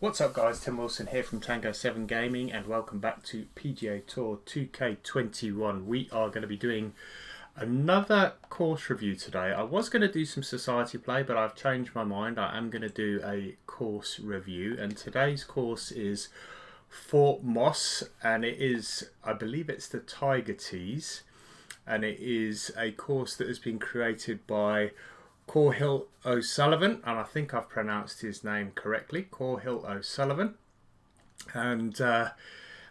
What's up guys, Tim Wilson here from Tango 7 Gaming and welcome back to PGA Tour 2K21. We are going to be doing another course review today. I was going to do some society play, but I've changed my mind. I am going to do a course review, and today's course is Fort Moss, and it is, I believe it's the Tiger Tees, and it is a course that has been created by Corhill O'Sullivan, and I think I've pronounced his name correctly, Corhill O'Sullivan. And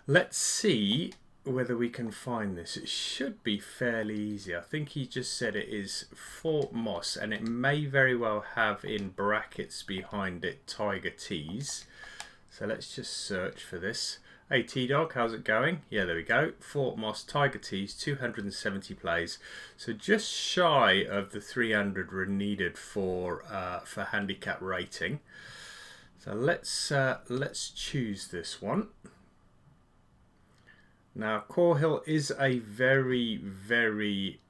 let's see whether we can find this. It should be fairly easy. I think he just said it is Fort Moss, and it may very well have in brackets behind it Tiger Tees. So let's just search for this. Hey T-Dog, how's it going? Yeah, there we go. Fort Moss Tiger Tees, 270 plays. So just shy of the 300 were needed for handicap rating. So let's choose this one. Now Corhill is a very, very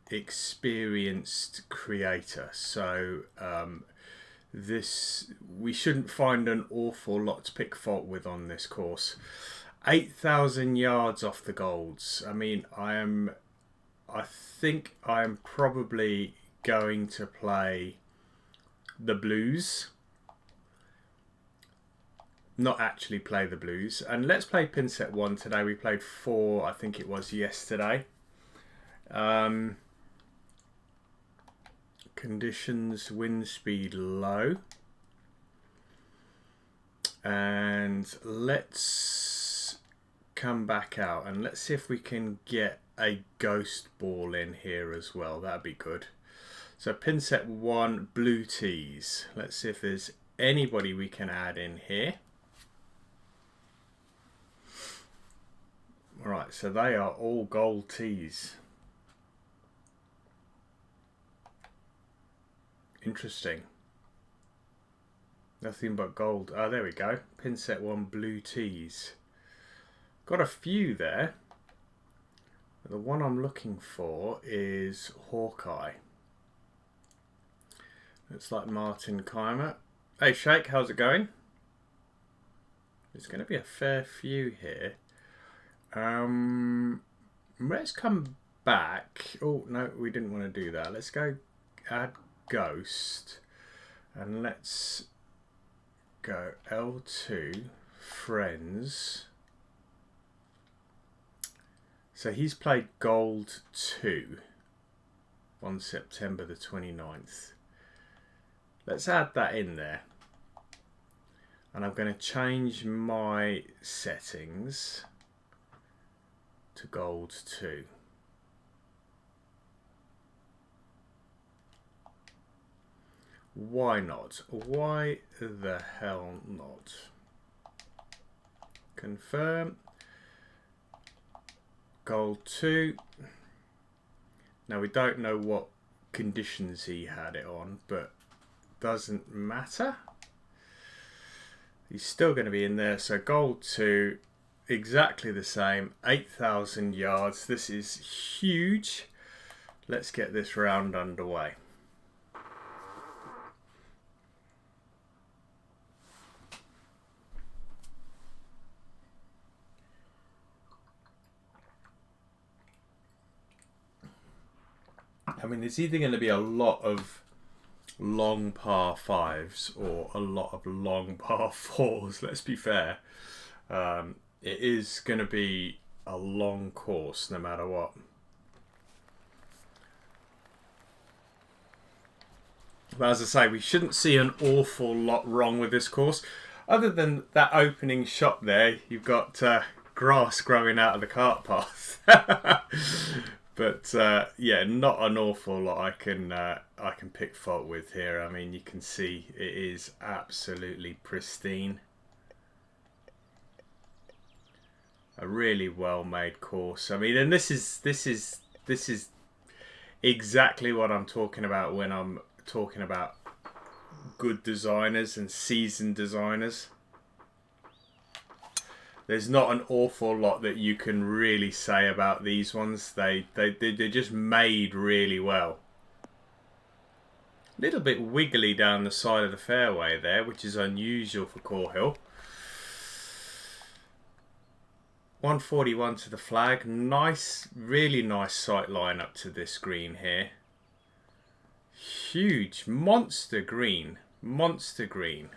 experienced creator. So we shouldn't find an awful lot to pick fault with on this course. 8,000 yards off the golds. I mean, I think I'm probably going to play the blues. Not actually play the blues. And let's play pin set 1 today. We played 4, I think it was yesterday. Conditions, wind speed low, and let's come back out and let's see if we can get a ghost ball in here as well. That'd be good. So pin set 1, blue tees. Let's see if there's anybody we can add in here. All right, so they are all gold tees. Interesting. Nothing but gold. Oh, there we go. Pin set 1, blue tees. Got a few there. The one I'm looking for is Hawkeye. Looks like Martin Keimer. Hey Shake, how's it going? There's going to be a fair few here. Let's come back. Oh, no, we didn't want to do that. Let's go add Ghost, and let's go L2 friends. So he's played gold 2 on September the 29th. Let's add that in there, and I'm going to change my settings to gold 2. Why not? Why the hell not? Confirm. Gold 2. Now we don't know what conditions he had it on, but doesn't matter. He's still going to be in there. So gold 2, exactly the same. 8,000 yards. This is huge. Let's get this round underway. I mean, there's either going to be a lot of long par 5s or a lot of long par 4s, let's be fair. It is going to be a long course no matter what. But as I say, we shouldn't see an awful lot wrong with this course. Other than that opening shot there, you've got grass growing out of the cart path. But yeah, not an awful lot I can pick fault with here. I mean, you can see it is absolutely pristine. A really well made course. I mean, and this is exactly what I'm talking about when I'm talking about good designers and seasoned designers. There's not an awful lot that you can really say about these ones. They're just made really well. little bit wiggly down the side of the fairway there, which is unusual for Core Hill. 141 to the flag. Nice, really nice sight line up to this green here. Huge, monster green. Monster green.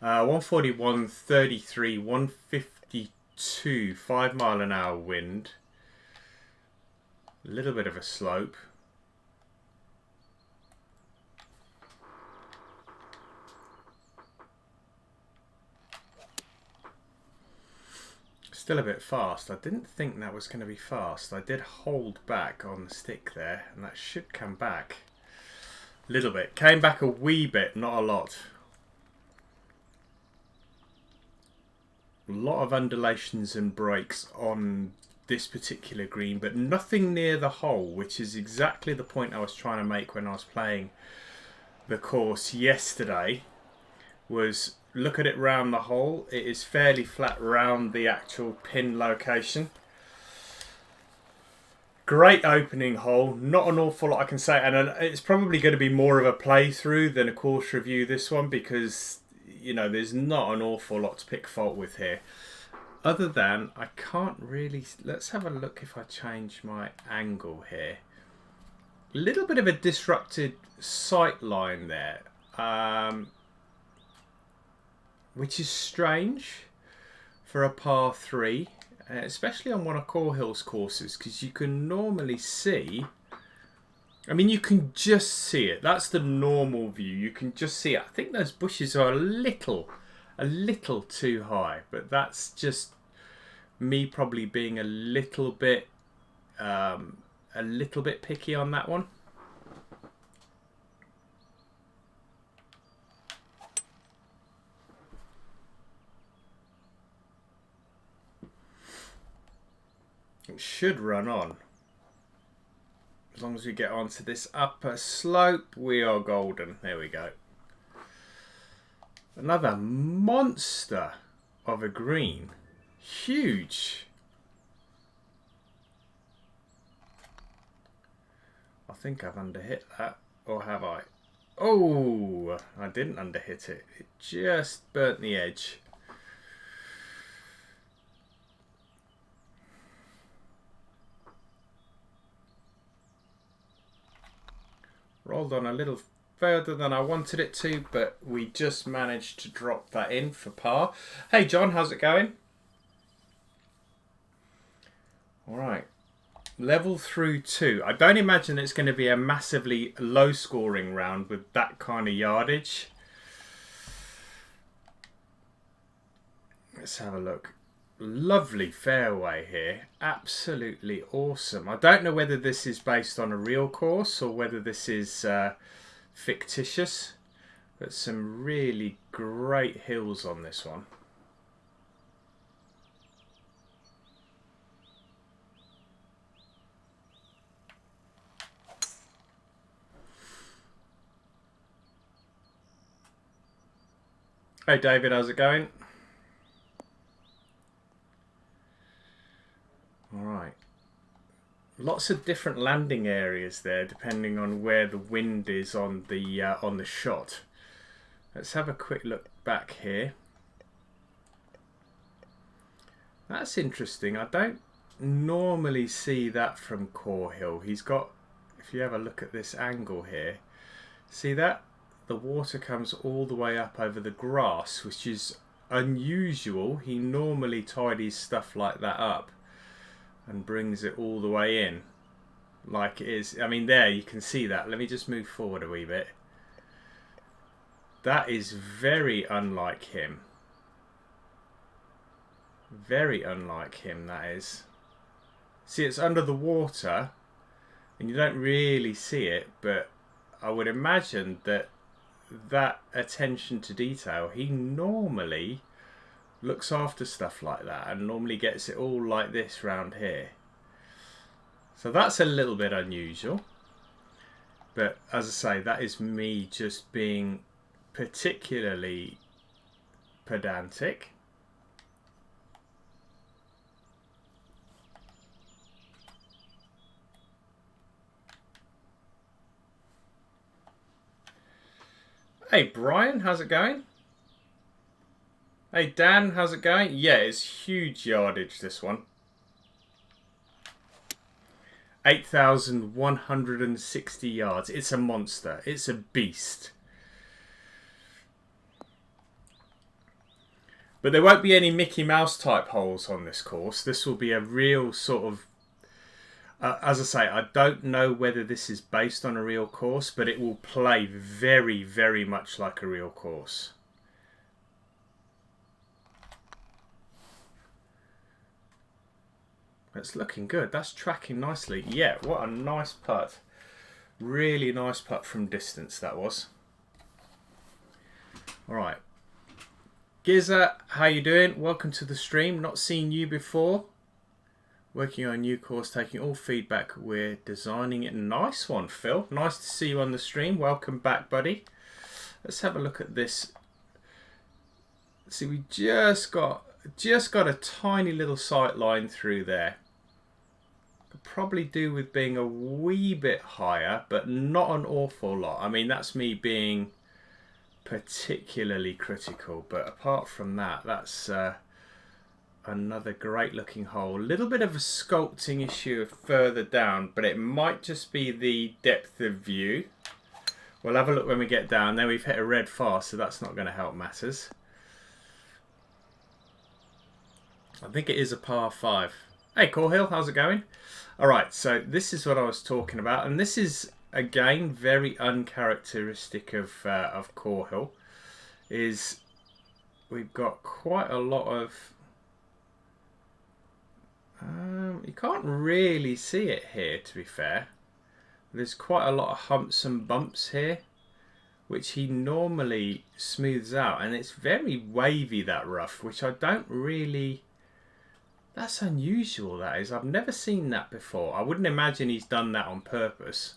141, 33, 152, 5 mile an hour wind. A little bit of a slope. Still a bit fast. I didn't think that was going to be fast. I did hold back on the stick there, and that should come back a little bit. Came back a wee bit, not a lot. A lot of undulations and breaks on this particular green, but nothing near the hole, which is exactly the point I was trying to make when I was playing the course yesterday. Was look at it round the hole. It is fairly flat round the actual pin location. Great opening hole. Not an awful lot I can say, and it's probably going to be more of a playthrough than a course review, this one, because you know there's not an awful lot to pick fault with here. Other than I can't really. Let's have a look if I change my angle here. A little bit of a disrupted sight line there. Which is strange for a par 3, especially on one of Core Hill's courses, because you can normally see, I mean, you can just see it. That's the normal view. You can just see it. I think those bushes are a little too high, but that's just me probably being a little bit picky on that one. It should run on. As long as we get onto this upper slope, we are golden. There we go. Another monster of a green. Huge. I think I've underhit that. Or have I? Oh, I didn't underhit it. It just burnt the edge. Rolled on a little further than I wanted it to, but we just managed to drop that in for par. Hey John, how's it going? All right, level through 2. I don't imagine it's going to be a massively low scoring round with that kind of yardage. Let's have a look. Lovely fairway here, absolutely awesome. I don't know whether this is based on a real course or whether this is fictitious, but some really great hills on this one. Hey David, how's it going? Alright, lots of different landing areas there depending on where the wind is on the shot. Let's have a quick look back here. That's interesting. I don't normally see that from Core Hill. He's got, if you have a look at this angle here, see that? The water comes all the way up over the grass, which is unusual. He normally tidies stuff like that up and brings it all the way in like it is. I mean, there you can see that. Let me just move forward a wee bit. That is very unlike him. Very unlike him, that is. See, it's under the water and you don't really see it, but I would imagine that that attention to detail, he normally looks after stuff like that and normally gets it all like this round here. So that's a little bit unusual, but as I say, that is me just being particularly pedantic. Hey Brian, how's it going? Hey Dan, how's it going? Yeah, it's huge yardage, this one. 8,160 yards. It's a monster. It's a beast. But there won't be any Mickey Mouse type holes on this course. This will be a real sort of... as I say, I don't know whether this is based on a real course, but it will play very, very much like a real course. It's looking good. That's tracking nicely. Yeah, what a nice putt. Really nice putt from distance, that was. All right. Giza, how you doing? Welcome to the stream. Not seen you before. Working on a new course, taking all feedback. We're designing it. Nice one, Phil. Nice to see you on the stream. Welcome back, buddy. Let's have a look at this. See, we just got a tiny little sight line through there. Could probably do with being a wee bit higher, but not an awful lot. I mean, that's me being particularly critical, but apart from that, that's another great looking hole. A little bit of a sculpting issue further down, but it might just be the depth of view. We'll have a look when we get down. Then we've hit a red fast, so that's not going to help matters. I think it is a par 5. Hey Corhill, how's it going? Alright, so this is what I was talking about, and this is again very uncharacteristic of Corhill. Is we've got quite a lot of you can't really see it here, to be fair. There's quite a lot of humps and bumps here, which he normally smooths out, and it's very wavy, that rough, which I don't really... That's unusual, that is. I've never seen that before. I wouldn't imagine he's done that on purpose.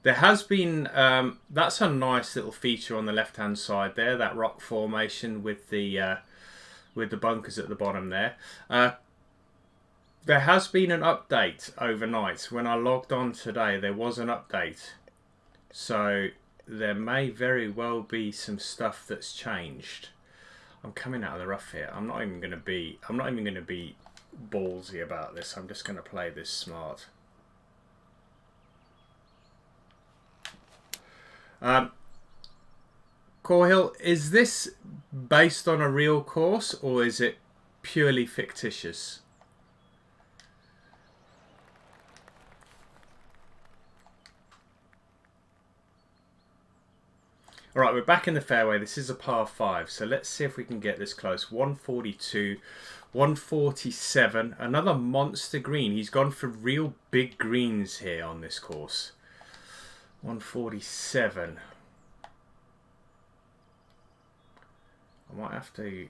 There has been... that's a nice little feature on the left-hand side there, that rock formation with the bunkers at the bottom there. There has been an update overnight. When I logged on today, there was an update. So there may very well be some stuff that's changed. I'm coming out of the rough here. I'm not even going to be ballsy about this. I'm just going to play this smart. Corhill, is this based on a real course or is it purely fictitious? All right, we're back in the fairway. This is a par 5, so let's see if we can get this close. 142, 147, another monster green. He's gone for real big greens here on this course. 147. I might have to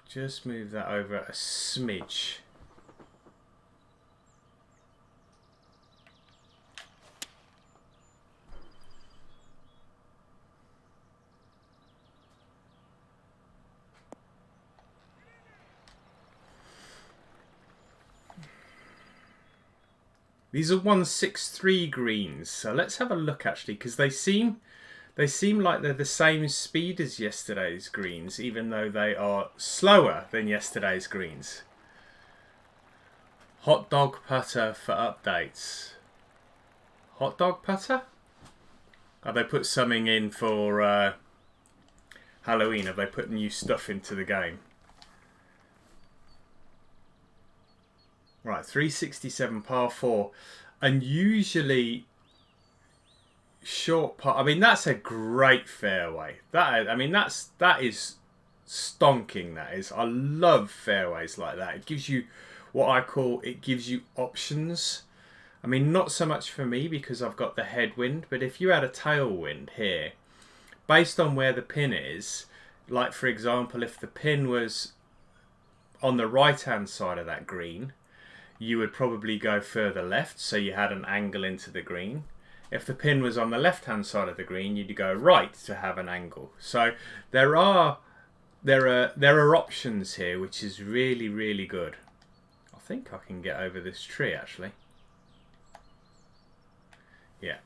just move that over a smidge. These are 163 greens, so let's have a look actually, because they seem like they're the same speed as yesterday's greens, even though they are slower than yesterday's greens. Hot dog putter for updates. Hot dog putter? Have they put something in for Halloween? Have they put new stuff into the game? Right, 367 par 4. Unusually short par. I mean, that's a great fairway. That is stonking, that is. I love fairways like that. It gives you what I call, it gives you options. I mean, not so much for me because I've got the headwind, but if you had a tailwind here, based on where the pin is, like for example, if the pin was on the right-hand side of that green, you would probably go further left, so you had an angle into the green. If the pin was on the left-hand side of the green, you'd go right to have an angle. So there are options here, which is really, really good. I think I can get over this tree, actually. Yeah.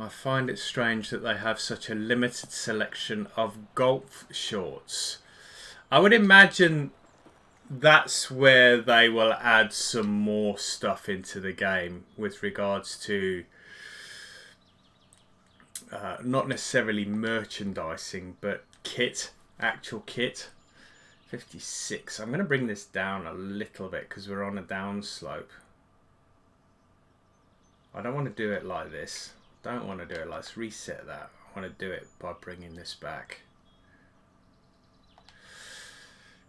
I find it strange that they have such a limited selection of golf shorts. I would imagine that's where they will add some more stuff into the game with regards to not necessarily merchandising, but kit, actual kit. 56. I'm going to bring this down a little bit because we're on a down slope. I don't want to do it like this. Don't want to do it like this. Reset that. I want to do it by bringing this back.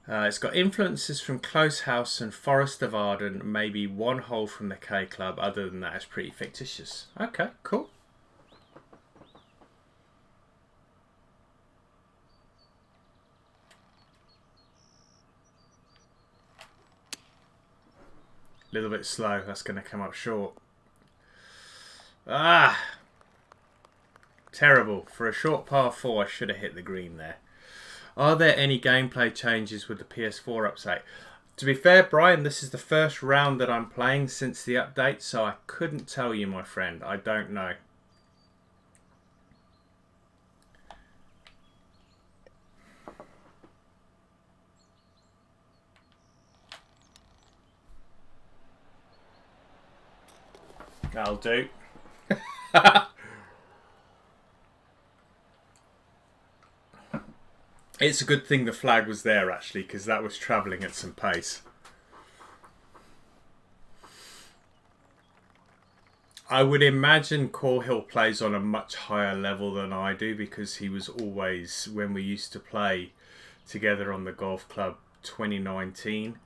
It's got influences from Close House and Forest of Arden, maybe one hole from the K Club. Other than that, it's pretty fictitious. Okay, cool. A little bit slow. That's going to come up short. Ah! Terrible. For a short par 4, I should have hit the green there. Are there any gameplay changes with the PS4 update? To be fair, Brian, this is the first round that I'm playing since the update, so I couldn't tell you, my friend. I don't know. That'll do. It's a good thing the flag was there, actually, because that was travelling at some pace. I would imagine Corhill plays on a much higher level than I do, because he was always, when we used to play together on the golf club 2019,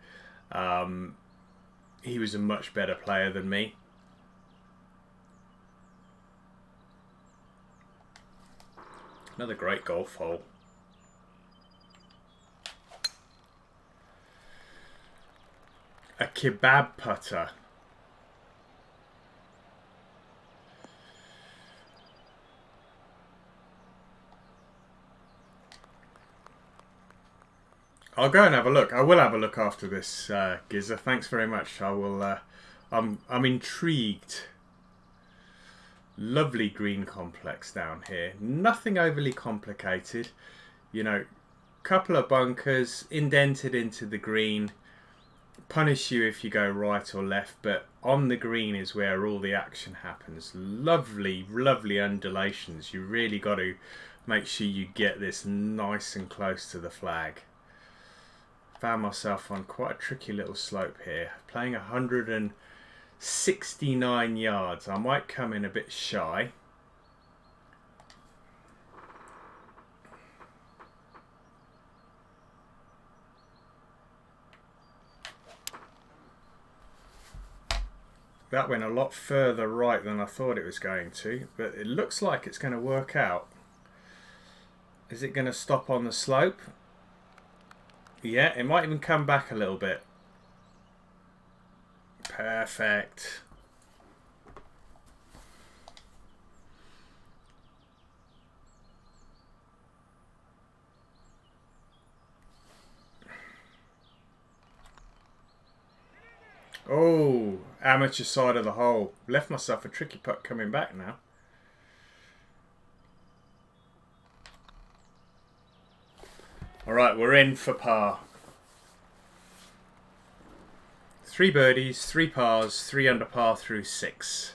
he was a much better player than me. Another great golf hole. A kebab putter. I'll go and have a look. I will have a look after this, Gizza. Thanks very much. I will. I'm intrigued. Lovely green complex down here. Nothing overly complicated. You know, couple of bunkers indented into the green. Punish you if you go right or left, but on the green is where all the action happens. Lovely, lovely undulations. You really got to make sure you get this nice and close to the flag. Found myself on quite a tricky little slope here. Playing 169 yards. I might come in a bit shy. That went a lot further right than I thought it was going to, but it looks like it's going to work out. Is it going to stop on the slope? Yeah, it might even come back a little bit. Perfect. Oh, amateur side of the hole. Left myself a tricky putt coming back now. Alright, we're in for par. 3 birdies, 3 pars, 3 under par through 6.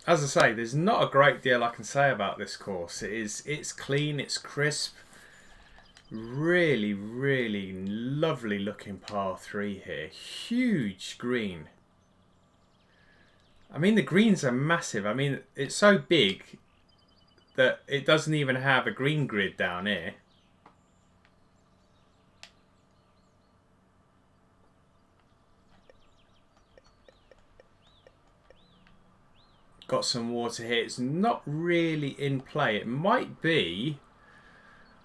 As I say, there's not a great deal I can say about this course. It's clean, it's crisp. Really, really lovely looking par 3 here. Huge green. I mean, the greens are massive. I mean, it's so big that it doesn't even have a green grid down here. Got some water here. It's not really in play. It might be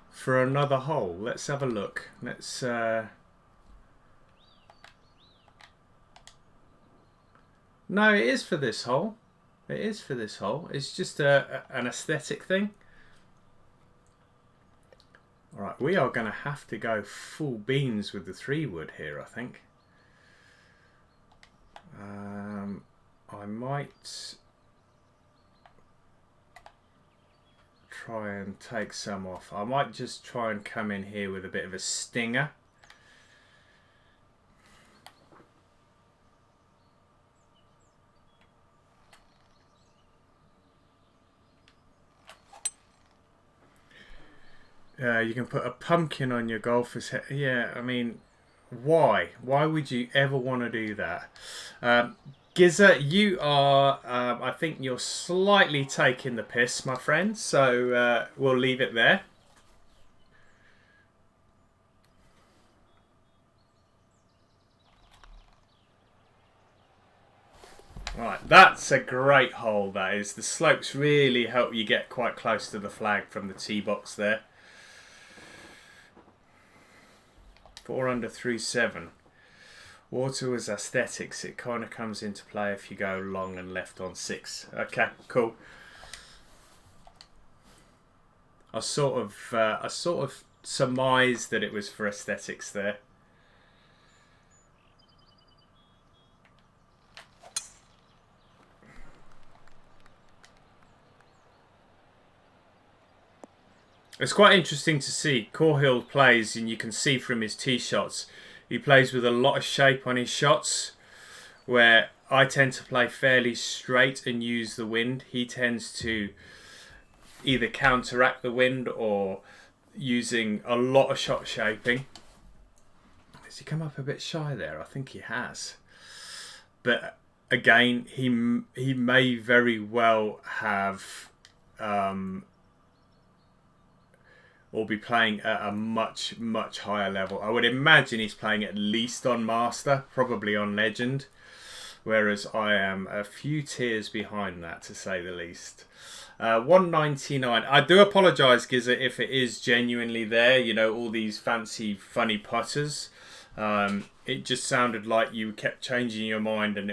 for another hole. Let's have a look. Let's no, it is for this hole. It is for this hole. It's just an aesthetic thing. Alright, we are going to have to go full beans with the 3-wood here, I think. I might try and take some off. I might just try and come in here with a bit of a stinger. You can put a pumpkin on your golfer's head. Yeah, I mean, why? Why would you ever want to do that? Gizza, you are, I think you're slightly taking the piss, my friend. So we'll leave it there. Right, that's a great hole, that is. The slopes really help you get quite close to the flag from the tee box there. 4 under 3-7. Water was aesthetics. It kind of comes into play if you go long and left on 6. Okay, cool. I sort of surmised that it was for aesthetics there. It's quite interesting to see. Cahill plays, and you can see from his tee shots, he plays with a lot of shape on his shots, where I tend to play fairly straight and use the wind. He tends to either counteract the wind or using a lot of shot shaping. Has he come up a bit shy there? I think he has. But again, he may very well have... or be playing at a much higher level. I would imagine he's playing at least on Master, probably on Legend, whereas I am a few tiers behind that, to say the least. 199. I do apologise, Gizza, if it is genuinely there. You know, all these fancy, funny putters. It just sounded like you kept changing your mind, and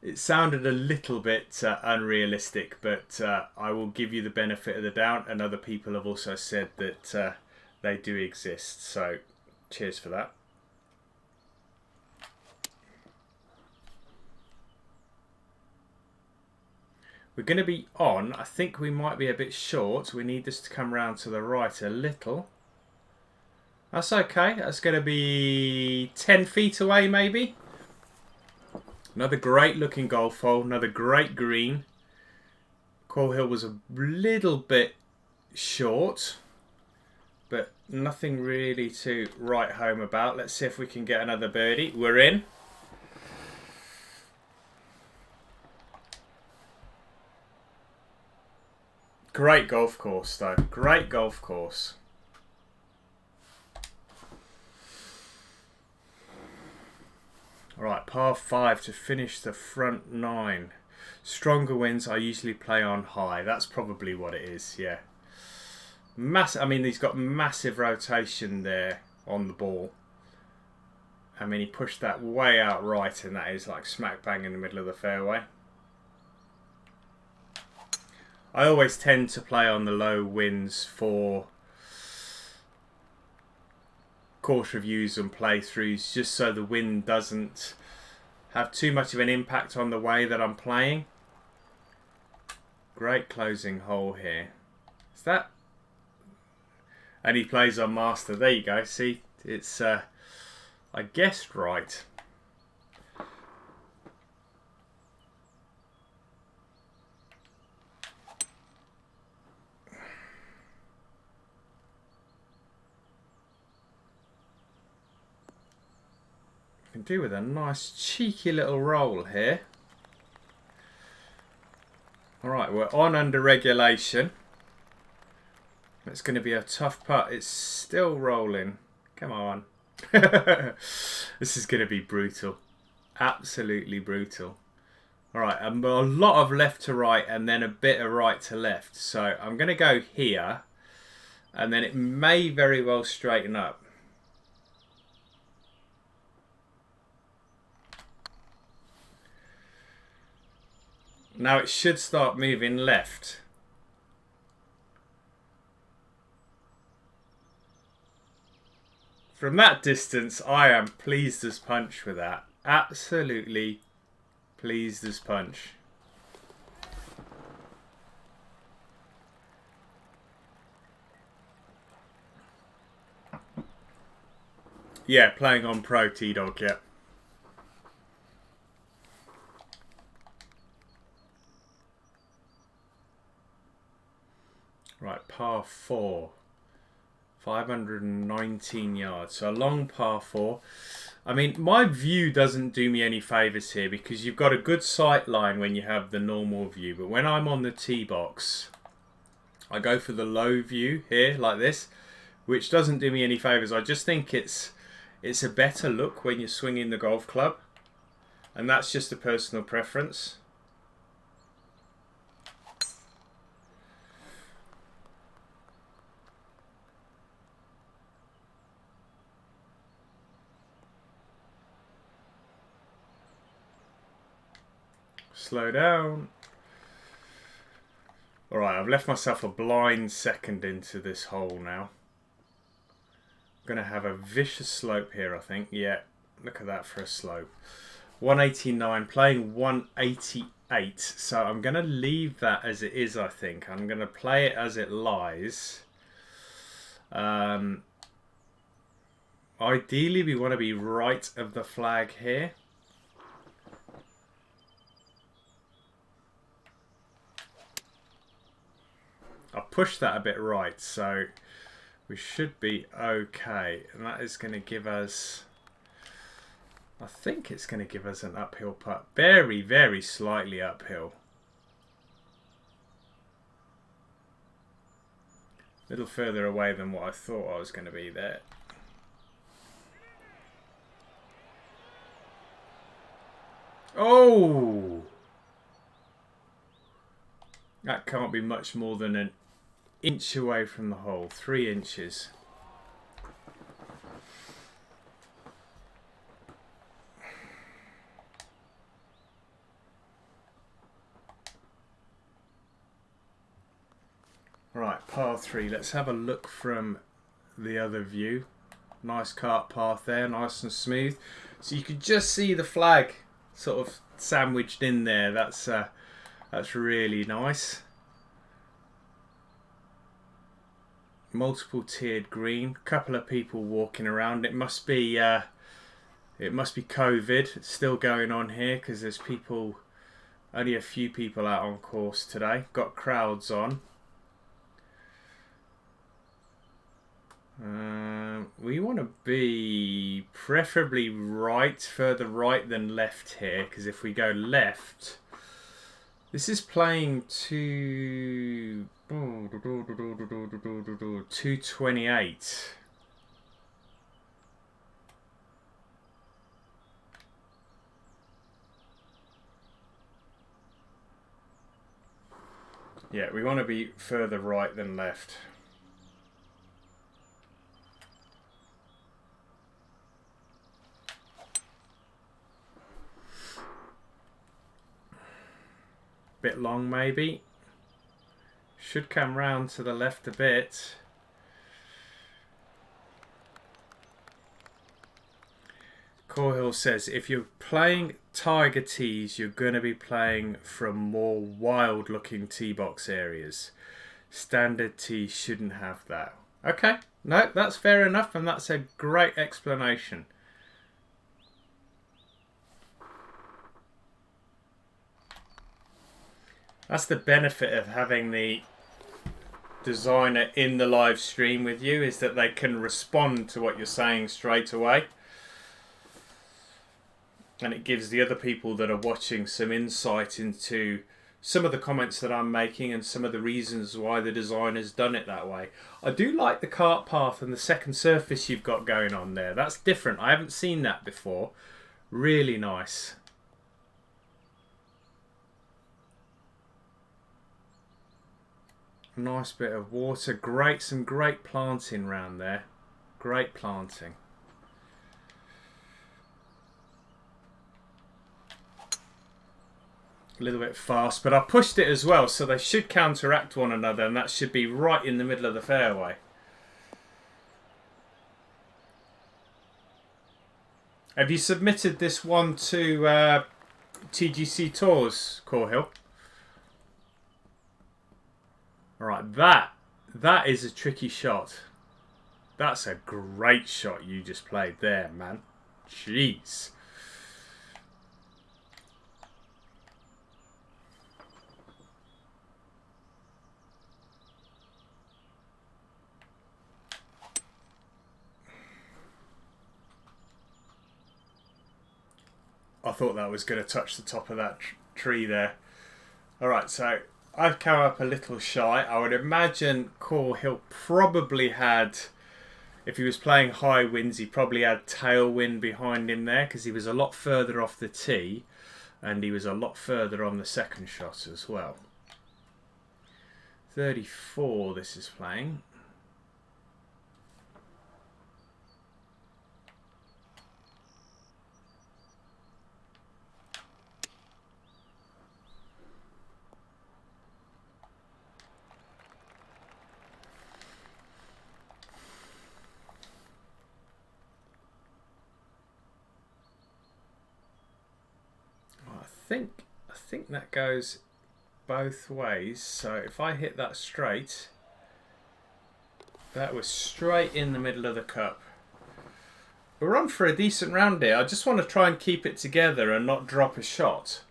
it sounded a little bit unrealistic, but I will give you the benefit of the doubt, and other people have also said that they do exist, so cheers for that. We're going to be on. I think we might be a bit short. We need this to come round to the right a little. That's okay. That's going to be 10 feet away maybe. Another great looking golf hole, another great green. Cahill was a little bit short, but nothing really to write home about. Let's see if we can get another birdie. We're in. Great golf course though, great golf course. Alright, par 5 to finish the front 9. Stronger winds I usually play on high. That's probably what it is, yeah. I mean, he's got massive rotation there on the ball. I mean, he pushed that way out right, and that is like smack bang in the middle of the fairway. I always tend to play on the low winds for course reviews and playthroughs, just so the wind doesn't have too much of an impact on the way that I'm playing. Great closing hole here. Is that? And he plays on Master. There you go. See, it's I guessed right. Can do with a nice cheeky little roll here. Alright, we're on under regulation. It's going to be a tough putt. It's still rolling. Come on. This is going to be brutal. Absolutely brutal. Alright, a lot of left to right and then a bit of right to left. So I'm going to go here, and then it may very well straighten up. Now it should start moving left. From that distance, I am pleased as punch with that. Absolutely Pleased as punch. Yeah, playing on Pro T-Dog, yeah. Right, par 4. 519 yards. So a long par 4. I mean, my view doesn't do me any favours here because you've got a good sight line when you have the normal view. But when I'm on the tee box, I go for the low view here, like this, which doesn't do me any favours. I just think it's a better look when you're swinging the golf club. And that's just a personal preference. Slow down. Alright, I've left myself a blind second into this hole now. I'm going to have a vicious slope here, I think. Yeah, look at that for a slope. 189, playing 188. So I'm going to leave that as it is, I think. I'm going to play it as it lies. Ideally, we want to be right of the flag here. I'll push that a bit right, so we should be okay. And that is going to give us, I think it's going to give us an uphill putt. Very, very slightly uphill. A little further away than what I thought I was going to be there. Oh! That can't be much more than an inch away from the hole. 3 inches. Right, par 3. Let's have a look from the other view. Nice cart path there, nice and smooth. So you can just see the flag sort of sandwiched in there. That's really nice. Multiple tiered green. Couple of people walking around. It must be COVID. It's still going on here because there's people, only a few people out on course today. Got crowds on. We want to be preferably right, further right than left here, because if we go left, this is playing to 228. Yeah, we want to be further right than left. Bit long maybe. Should come round to the left a bit. Corhill says if you're playing Tiger tees, you're going to be playing from more wild looking tee box areas. Standard tees shouldn't have that. Okay, no, that's fair enough, and that's a great explanation. That's the benefit of having the designer in the live stream with you, is that they can respond to what you're saying straight away. And it gives the other people that are watching some insight into some of the comments that I'm making and some of the reasons why the designer's done it that way. I do like the cart path and the second surface you've got going on there. That's different. I haven't seen that before. Really nice. Nice bit of water. Great, some great planting round there. Great planting. A little bit fast, but I pushed it as well, so they should counteract one another, and that should be right in the middle of the fairway. Have you submitted this one to TGC Tours, Corhill. Alright, that is a tricky shot. That's a great shot you just played there, man. Jeez. I thought that was going to touch the top of that tree there. Alright, so I've come up a little shy. I would imagine Corhill probably had, if he was playing high winds, he probably had tailwind behind him there because he was a lot further off the tee and he was a lot further on the second shot as well. 34 this is playing. I think that goes both ways. So if I hit that straight, that was straight in the middle of the cup. We're on for a decent round here. I just want to try and keep it together and not drop a shot.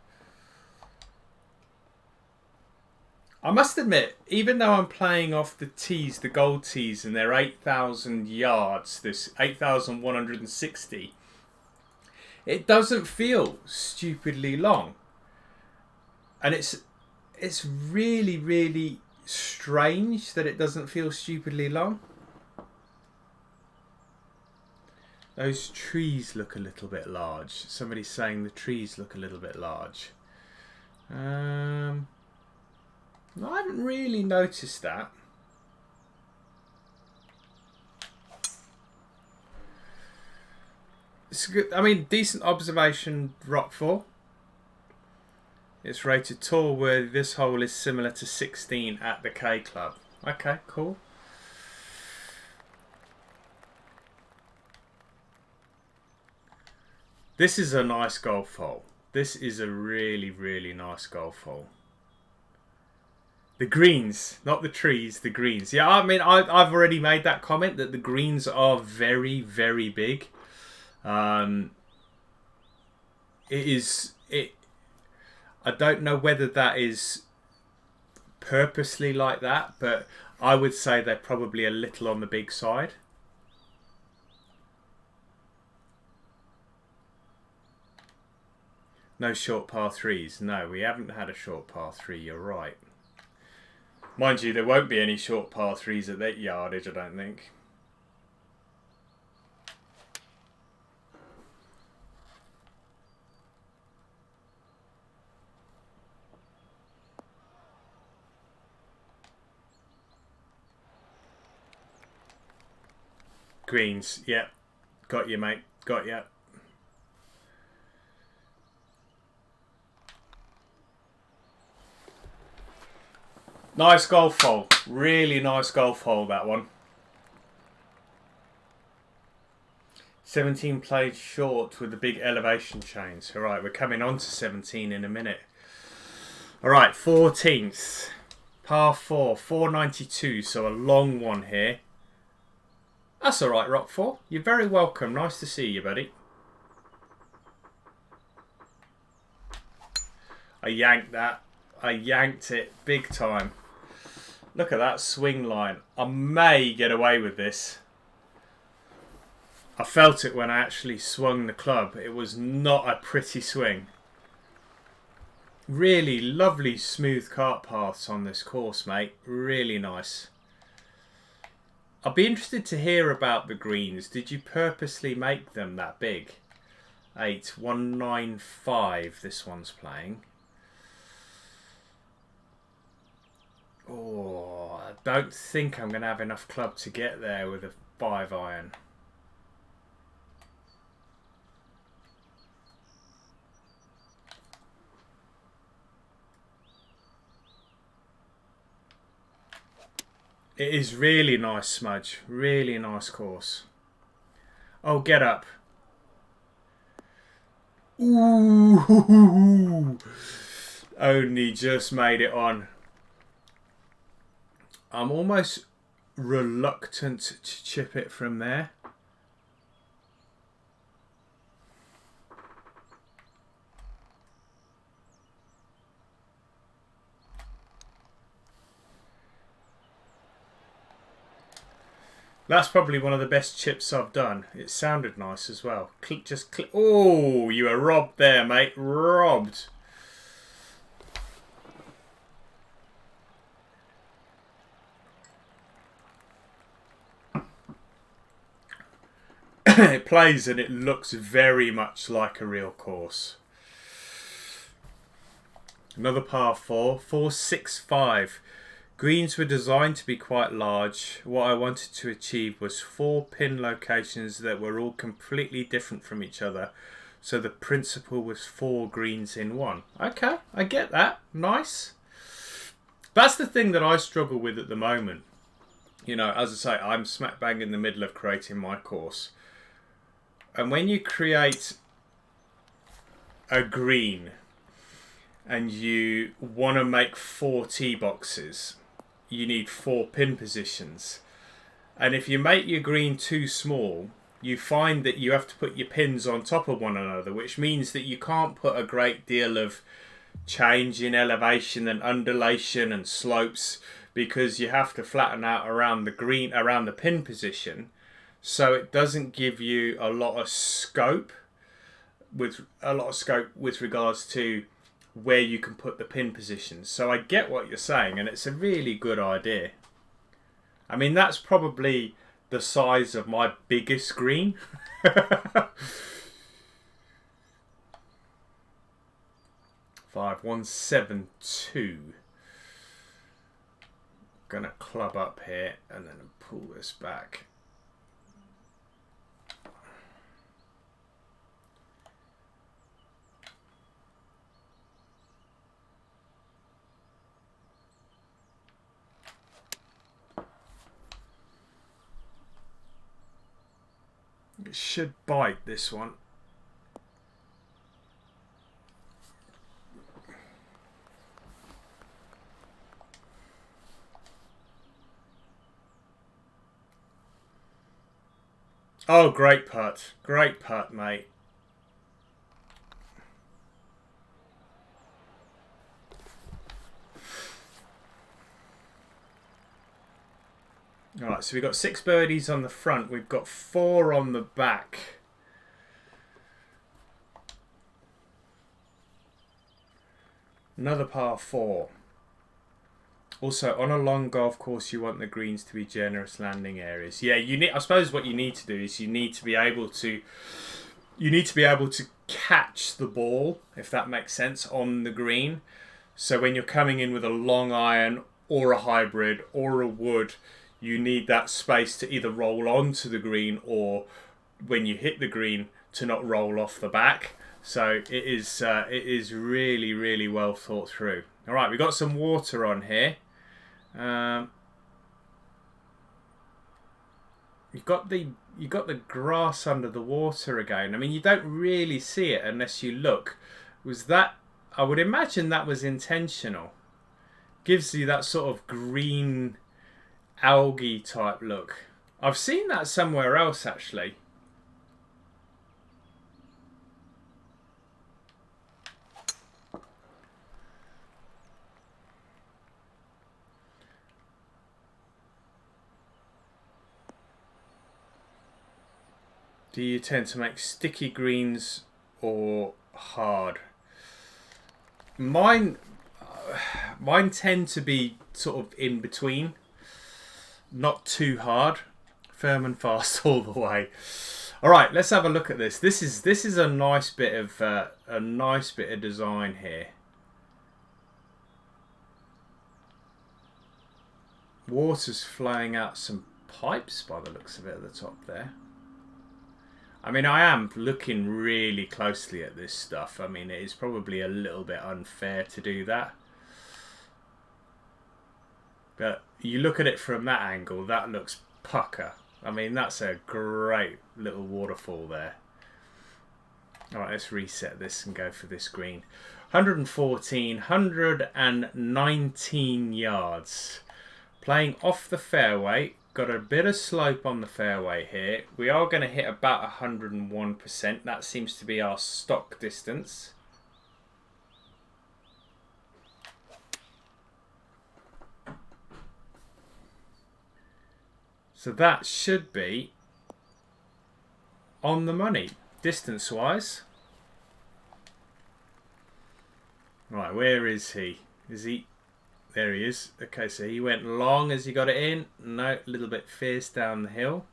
I must admit, even though I'm playing off the tees, the gold tees, and they're 8,000 yards, this 8,160, it doesn't feel stupidly long. And it's really, really strange that it doesn't feel stupidly long. Those trees look a little bit large. Somebody's saying the trees look a little bit large. No, I haven't really noticed that. It's good. I mean, decent observation, Rockfall. It's rated tour worthy. This hole is similar to 16 at the K Club. Okay, cool. This is a nice golf hole. This is a really, really nice golf hole. The greens, not the trees, the greens. Yeah, I mean, I've already made that comment that the greens are very, very big. I don't know whether that is purposely like that, but I would say they're probably a little on the big side. No short par threes. No, we haven't had a short par three, you're right. Mind you, there won't be any short par threes at that yardage, I don't think. Greens, yeah. Got you, mate. Got you. Nice golf hole. Really nice golf hole, that one. 17 played short with the big elevation change. Alright, we're coming on to 17 in a minute. Alright, 14th. Par 4, 492, so a long one here. That's alright, Rock4. You're very welcome. Nice to see you, buddy. I yanked that. I yanked it big time. Look at that swing line. I may get away with this. I felt it when I actually swung the club. It was not a pretty swing. Really lovely smooth cart paths on this course, mate. Really nice. I'll be interested to hear about the greens. Did you purposely make them that big? 195 this one's playing. Oh, I don't think I'm going to have enough club to get there with a 5-iron. It is really nice, Smudge. Really nice course. Oh, get up. Ooh, only just made it on. I'm almost reluctant to chip it from there. That's probably one of the best chips I've done. It sounded nice as well. Just click. Oh, you were robbed there, mate. Robbed. It plays and it looks very much like a real course. Another par 4. 465. Greens were designed to be quite large. What I wanted to achieve was 4 pin locations that were all completely different from each other. So the principle was 4 greens in one. Okay, I get that. Nice. That's the thing that I struggle with at the moment. You know, as I say, I'm smack bang in the middle of creating my course. And when you create a green and you want to make 4 tee boxes, you need 4 pin positions. And if you make your green too small, you find that you have to put your pins on top of one another, which means that you can't put a great deal of change in elevation and undulation and slopes, because you have to flatten out around the green, around the pin position. So it doesn't give you a lot of scope with regards to where you can put the pin positions. So I get what you're saying, and it's a really good idea. I mean, that's probably the size of my biggest green. 5172. Gonna club up here and then pull this back. It should bite, this one. Oh, great putt. Great putt, mate. Alright, so we've got 6 birdies on the front. We've got 4 on the back. Another par 4. Also, on a long golf course, you want the greens to be generous landing areas. Yeah, you need. I suppose what you need to do is you need to be able to catch the ball, if that makes sense, on the green. So when you're coming in with a long iron or a hybrid or a wood, you need that space to either roll onto the green, or when you hit the green, to not roll off the back. So it is really, really well thought through. All right, we've got some water on here. You've got the grass under the water again. I mean, you don't really see it unless you look. Was that? I would imagine that was intentional. Gives you that sort of green algae type look. I've seen that somewhere else actually. Do you tend to make sticky greens or hard? Mine tend to be sort of in between. Not too hard. Firm and fast all the way. All right, let's have a look at this. This is a nice bit of design here. Water's flowing out some pipes by the looks of it at the top there. I mean, I am looking really closely at this stuff. I mean, it is probably a little bit unfair to do that. But you look at it from that angle, that looks pucker. I mean, that's a great little waterfall there. All right, let's reset this and go for this green. 114, 119 yards. Playing off the fairway. Got a bit of slope on the fairway here. We are going to hit about 101%. That seems to be our stock distance. So that should be on the money, distance-wise. Right, where is he? Is he... There he is. Okay, so he went long as he got it in. No, a little bit fierce down the hill.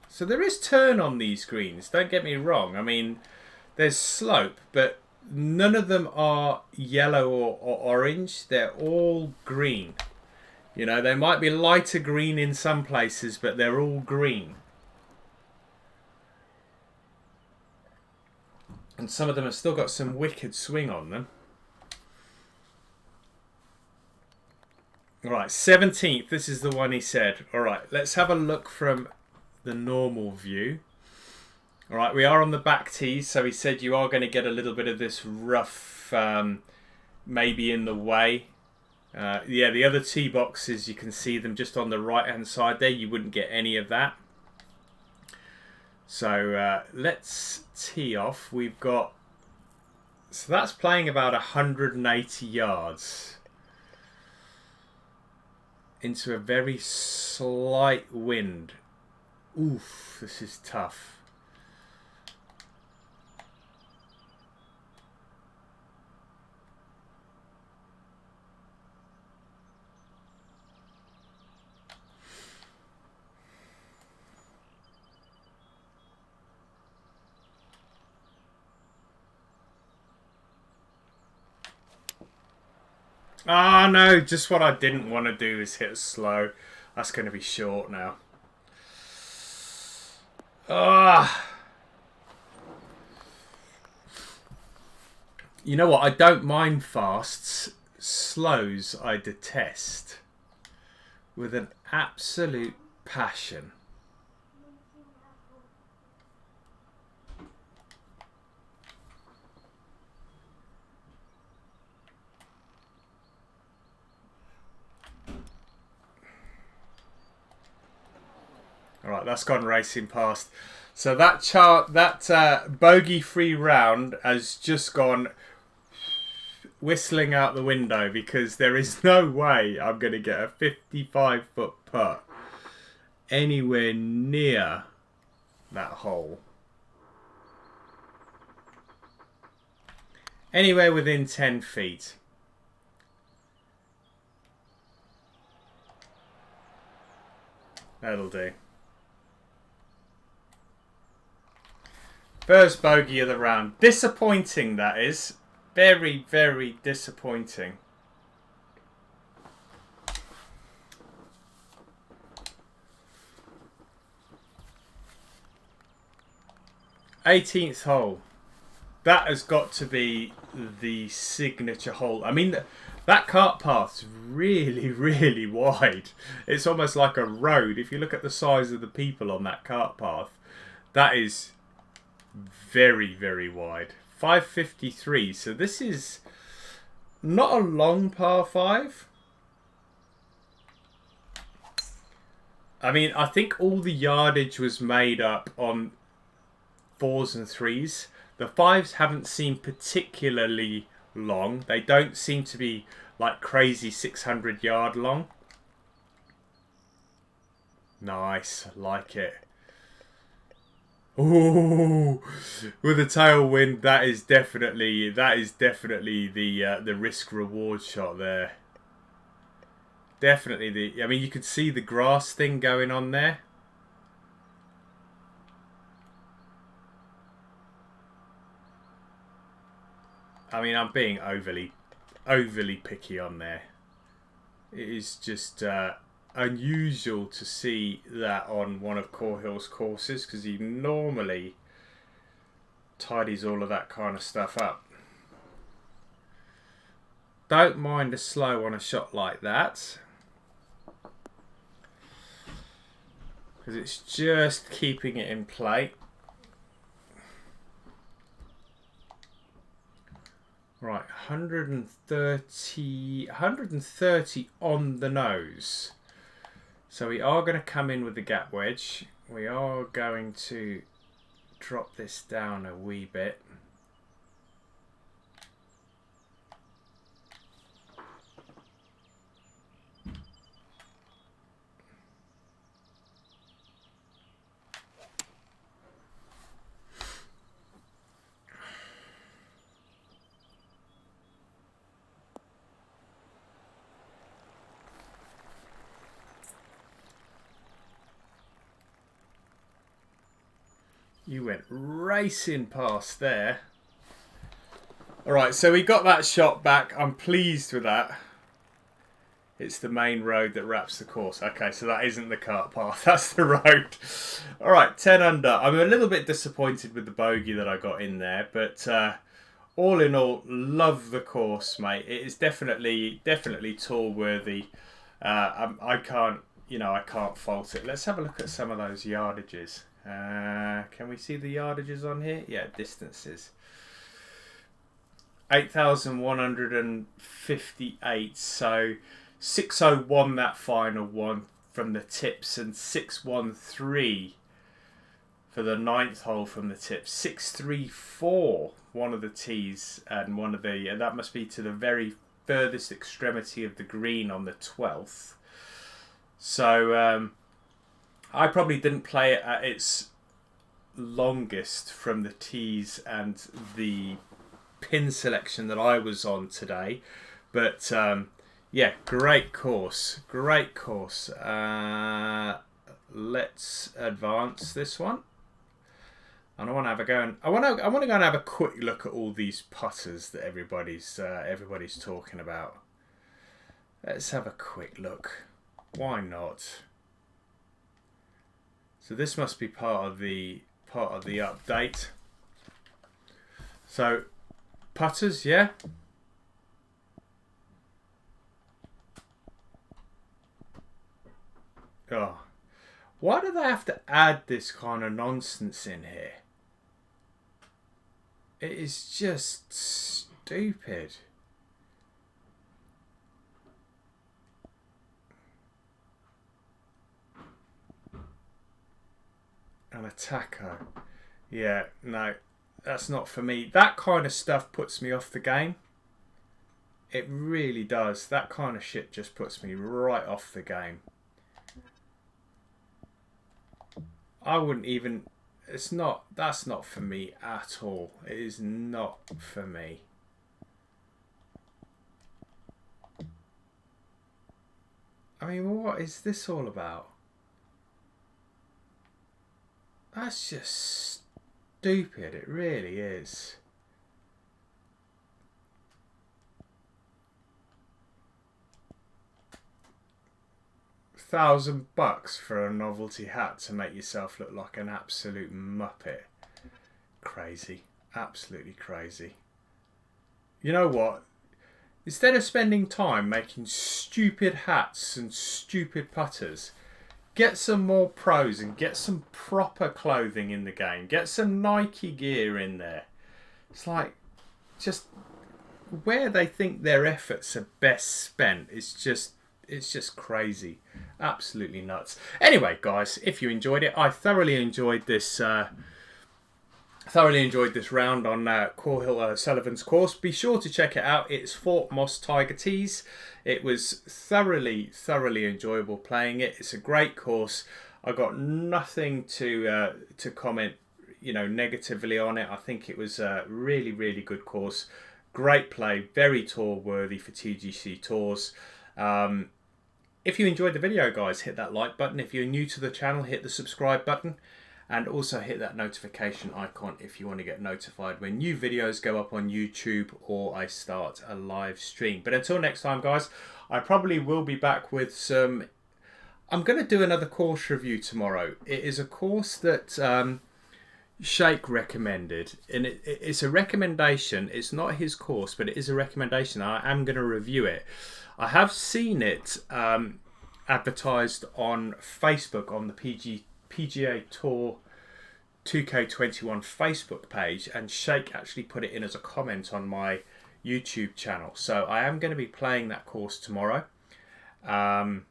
So there is turn on these greens, don't get me wrong. I mean, there's slope, but none of them are yellow or orange. They're all green. You know, they might be lighter green in some places, but they're all green. And some of them have still got some wicked swing on them. All right, 17th. This is the one he said. All right, let's have a look from the normal view. All right, we are on the back tees, so he said you are going to get a little bit of this rough, maybe in the way. Yeah, the other tee boxes, you can see them just on the right-hand side there. You wouldn't get any of that. So let's tee off. We've got... So that's playing about 180 yards. Into a very slight wind. Oof, this is tough. Ah, no, just what I didn't want to do is hit slow. That's going to be short now. Ah. You know what? I don't mind fasts. Slows I detest. With an absolute passion. Alright, that's gone racing past. So that bogey-free round has just gone whistling out the window because there is no way I'm going to get a 55-foot putt anywhere near that hole. Anywhere within 10 feet. That'll do. First bogey of the round. Disappointing, that is. Very, very disappointing. $18th hole. That has got to be the signature hole. I mean, that cart path's really, really wide. It's almost like a road. If you look at the size of the people on that cart path, that is very, very wide. 553. So this is not a long par 5. I mean, I think all the yardage was made up on 4s and 3s. The 5s haven't seemed particularly long. They don't seem to be like crazy 600-yard long. Nice, like it. Ooh, with a tailwind, that is definitely the risk reward shot there. Definitely I mean, you could see the grass thing going on there. I mean, I'm being overly picky on there. It is just unusual to see that on one of Core Hill's courses because he normally tidies all of that kind of stuff up. Don't mind a slow on a shot like that. because it's just keeping it in play. Right, 130 on the nose. So we are going to come in with the gap wedge. We are going to drop this down a wee bit. You went racing past there. Alright, so we got that shot back. I'm pleased with that. It's the main road that wraps the course. Okay, so that isn't the cart path. That's the road. Alright, 10 under. I'm a little bit disappointed with the bogey that I got in there. But all in all, love the course, mate. It is definitely tour worthy. I can't fault it. Let's have a look at some of those yardages. Can we see the yardages on here? Yeah, distances. 8,158. So 601 that final one from the tips, and 613 for the 9th hole from the tips. 634 one of the tees, and one of the that must be to the very furthest extremity of the green on the 12th. So I probably didn't play it at its longest from the tees and the pin selection that I was on today. But yeah, great course. Great course. Let's advance this one. And I want to have a go and I want to go and have a quick look at all these putters that everybody's talking about. Let's have a quick look. Why not? So this must be part of the update. So putters, yeah. Oh, why do they have to add this kind of nonsense in here? It is just stupid. An attacker. Yeah, no, that's not for me. That kind of stuff puts me off the game. It really does. That kind of shit just puts me right off the game. I wouldn't even... That's not for me at all. It is not for me. I mean, what is this all about? That's just stupid. It really is. $1,000 for a novelty hat to make yourself look like an absolute muppet. Crazy. Absolutely crazy. You know what? Instead of spending time making stupid hats and stupid putters, get some more pros and get some proper clothing in the game. Get some Nike gear in there. It's like, just where they think their efforts are best spent is just, it's just crazy. Absolutely nuts. Anyway, guys, if you enjoyed it, I thoroughly enjoyed this round on Corhill Sullivan's course. Be sure to check it out. It's Fort Moss Tiger Tees. It was thoroughly enjoyable playing it. It's a great course. I got nothing to comment, negatively on it. I think it was a really good course. Great play, very tour worthy for TGC Tours. If you enjoyed the video, guys, hit that like button. If you're new to the channel, hit the subscribe button. And also hit that notification icon if you want to get notified when new videos go up on YouTube or I start a live stream. But until next time, guys, I probably will be back with some... I'm going to do another course review tomorrow. It is a course that Sheikh recommended. And it's a recommendation. It's not his course, but it is a recommendation. I am going to review it. I have seen it advertised on Facebook on the PGA Tour 2K21 Facebook page, and Shake actually put it in as a comment on my YouTube channel. So I am going to be playing that course tomorrow. I'm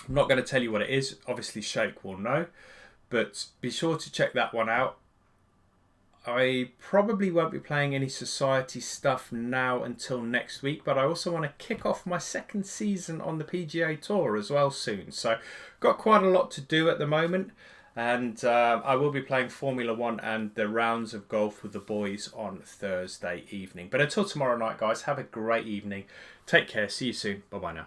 not going to tell you what it is. Obviously, Shake will know. But be sure to check that one out. I probably won't be playing any society stuff now until next week, but I also want to kick off my second season on the PGA Tour as well soon. So got quite a lot to do at the moment, and I will be playing Formula 1 and the rounds of golf with the boys on Thursday evening. But until tomorrow night, guys, have a great evening. Take care. See you soon. Bye-bye now.